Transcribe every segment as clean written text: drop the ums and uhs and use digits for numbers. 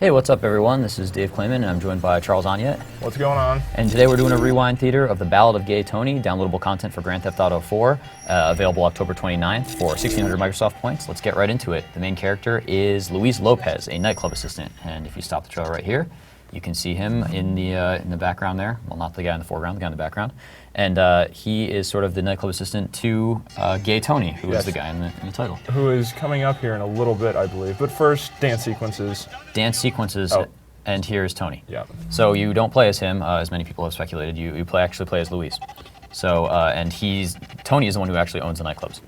Hey, what's up everyone? This is Dave Clayman and I'm joined by Charles Onyett. What's going on? And today we're doing a rewind theater of the Ballad of Gay Tony, downloadable content for Grand Theft Auto 4, available October 29th for 1,600 Microsoft points. Let's get right into it. The main character is Luis Lopez, a nightclub assistant. And if you stop the trailer right here, you can see him in the background there. Well, not the guy in the foreground, the guy in the background. And he is sort of the nightclub assistant to Gay Tony, who is the guy in the title. Who is coming up here in a little bit, I believe. But first, dance sequences. Dance sequences, and here is Tony. Yeah. So you don't play as him, as many people have speculated. You actually play as Luis. So, and Tony is the one who actually owns the nightclubs.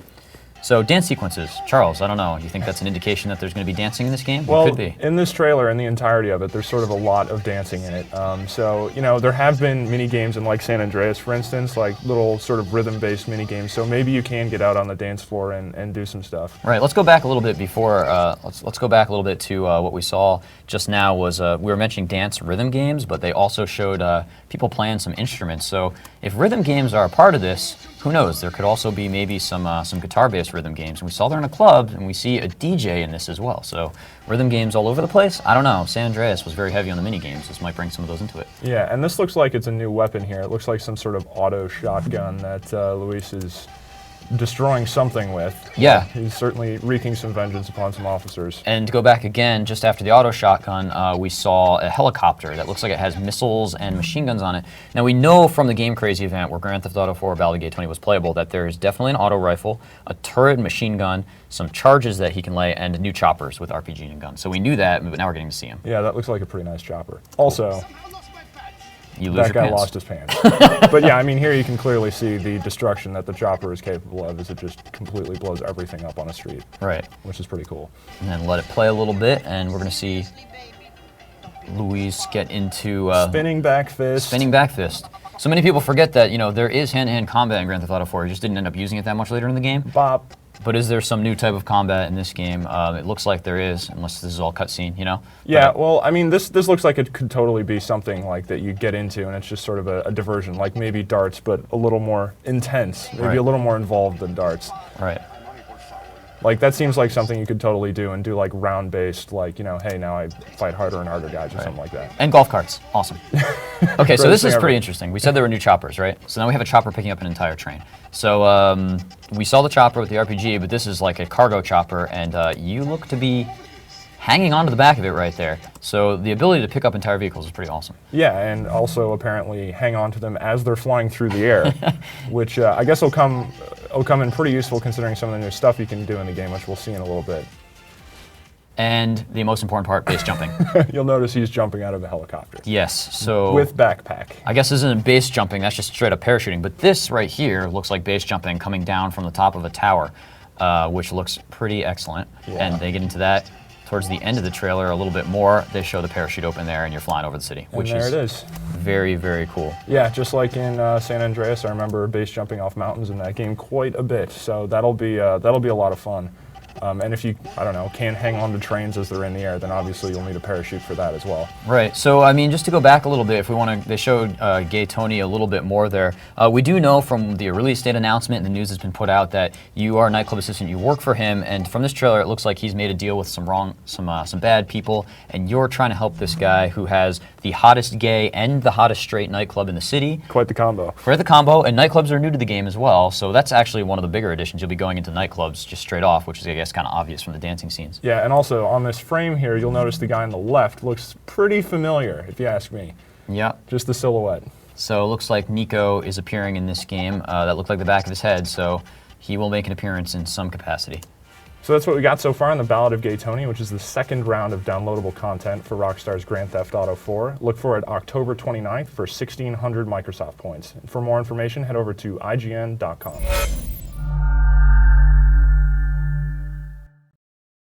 So dance sequences, Charles, I don't know, do you think that's an indication that there's going to be dancing in this game? Well, it could be. In this trailer, in the entirety of it, there's sort of a lot of dancing in it. So, you know, there have been mini games in like San Andreas, for instance, like little sort of rhythm-based mini games. So maybe you can get out on the dance floor and do some stuff. Right. Let's go back a little bit before. Let's go back a little bit to what we saw just now. Was we were mentioning dance rhythm games, but they also showed people playing some instruments. So if rhythm games are a part of this, who knows? There could also be maybe some guitar-based rhythm games. And we saw they're in a club, and we see a DJ in this as well. So rhythm games all over the place? I don't know. San Andreas was very heavy on the mini games. This might bring some of those into it. Yeah, and this looks like it's a new weapon here. It looks like some sort of auto shotgun that Luis is destroying something with. Yeah. He's certainly wreaking some vengeance upon some officers. And to go back again, just after the auto shotgun, we saw a helicopter that looks like it has missiles and machine guns on it. Now we know from the Game Crazy event where Grand Theft Auto 4 Ballad of Gay Tony was playable that there is definitely an auto rifle, a turret machine gun, some charges that he can lay, and new choppers with RPG and guns. So we knew that, but now we're getting to see him. Yeah, that looks like a pretty nice chopper. Also, you lose that your guy pants. lost his pants. But yeah, I mean, here you can clearly see the destruction that the chopper is capable of as it just completely blows everything up on a street. Right. Which is pretty cool. And then let it play a little bit, and we're going to see Luis get into... spinning back fist. Spinning back fist. So many people forget that, you know, there is hand-to-hand combat in Grand Theft Auto 4. You just didn't end up using it that much later in the game. Bop. But is there some new type of combat in this game? It looks like there is, unless this is all cutscene, you know? Yeah, well, I mean, this looks like it could totally be something like that you get into, and it's just sort of a diversion, like maybe darts, but a little more intense, maybe a little more involved than darts. Right. Like, that seems like something you could totally do and do, like, round-based, like, you know, hey, now I fight harder and harder guys or something like that. And golf carts. Awesome. Okay, so this is pretty interesting. We said there were new choppers, right? So now we have a chopper picking up an entire train. So we saw the chopper with the RPG, but this is like a cargo chopper, and you look to be hanging onto the back of it right there. So the ability to pick up entire vehicles is pretty awesome. Yeah, and also apparently hang on to them as they're flying through the air, which I guess will come in pretty useful considering some of the new stuff you can do in the game, which we'll see in a little bit. And the most important part, base jumping. You'll notice he's jumping out of a helicopter. Yes, so... with backpack. I guess this isn't base jumping, that's just straight up parachuting. But this right here looks like base jumping coming down from the top of a tower, which looks pretty excellent. Yeah. And they get into that towards the end of the trailer a little bit more. They show the parachute open there and you're flying over the city, which and there it is. Very, very cool. Yeah, just like in San Andreas, I remember base jumping off mountains in that game quite a bit. So that'll be a lot of fun. And if you, I don't know, can't hang on to trains as they're in the air, then obviously you'll need a parachute for that as well. Right. So, I mean, just to go back a little bit, if we want to, they showed Gay Tony a little bit more there. We do know from the release date announcement, and the news has been put out that you are a nightclub assistant, you work for him, and from this trailer, it looks like he's made a deal with some bad people, and you're trying to help this guy who has the hottest gay and the hottest straight nightclub in the city. Quite the combo. Quite the combo, and nightclubs are new to the game as well, so that's actually one of the bigger additions. You'll be going into nightclubs just straight off, which is, I guess, kind of obvious from the dancing scenes. Yeah, and also on this frame here, you'll notice the guy on the left looks pretty familiar, if you ask me. Yeah. Just the silhouette. So it looks like Nico is appearing in this game. That looked like the back of his head, so he will make an appearance in some capacity. So that's what we got so far in the Ballad of Gay Tony, which is the second round of downloadable content for Rockstar's Grand Theft Auto 4. Look for it October 29th for 1,600 Microsoft points. And for more information, head over to IGN.com.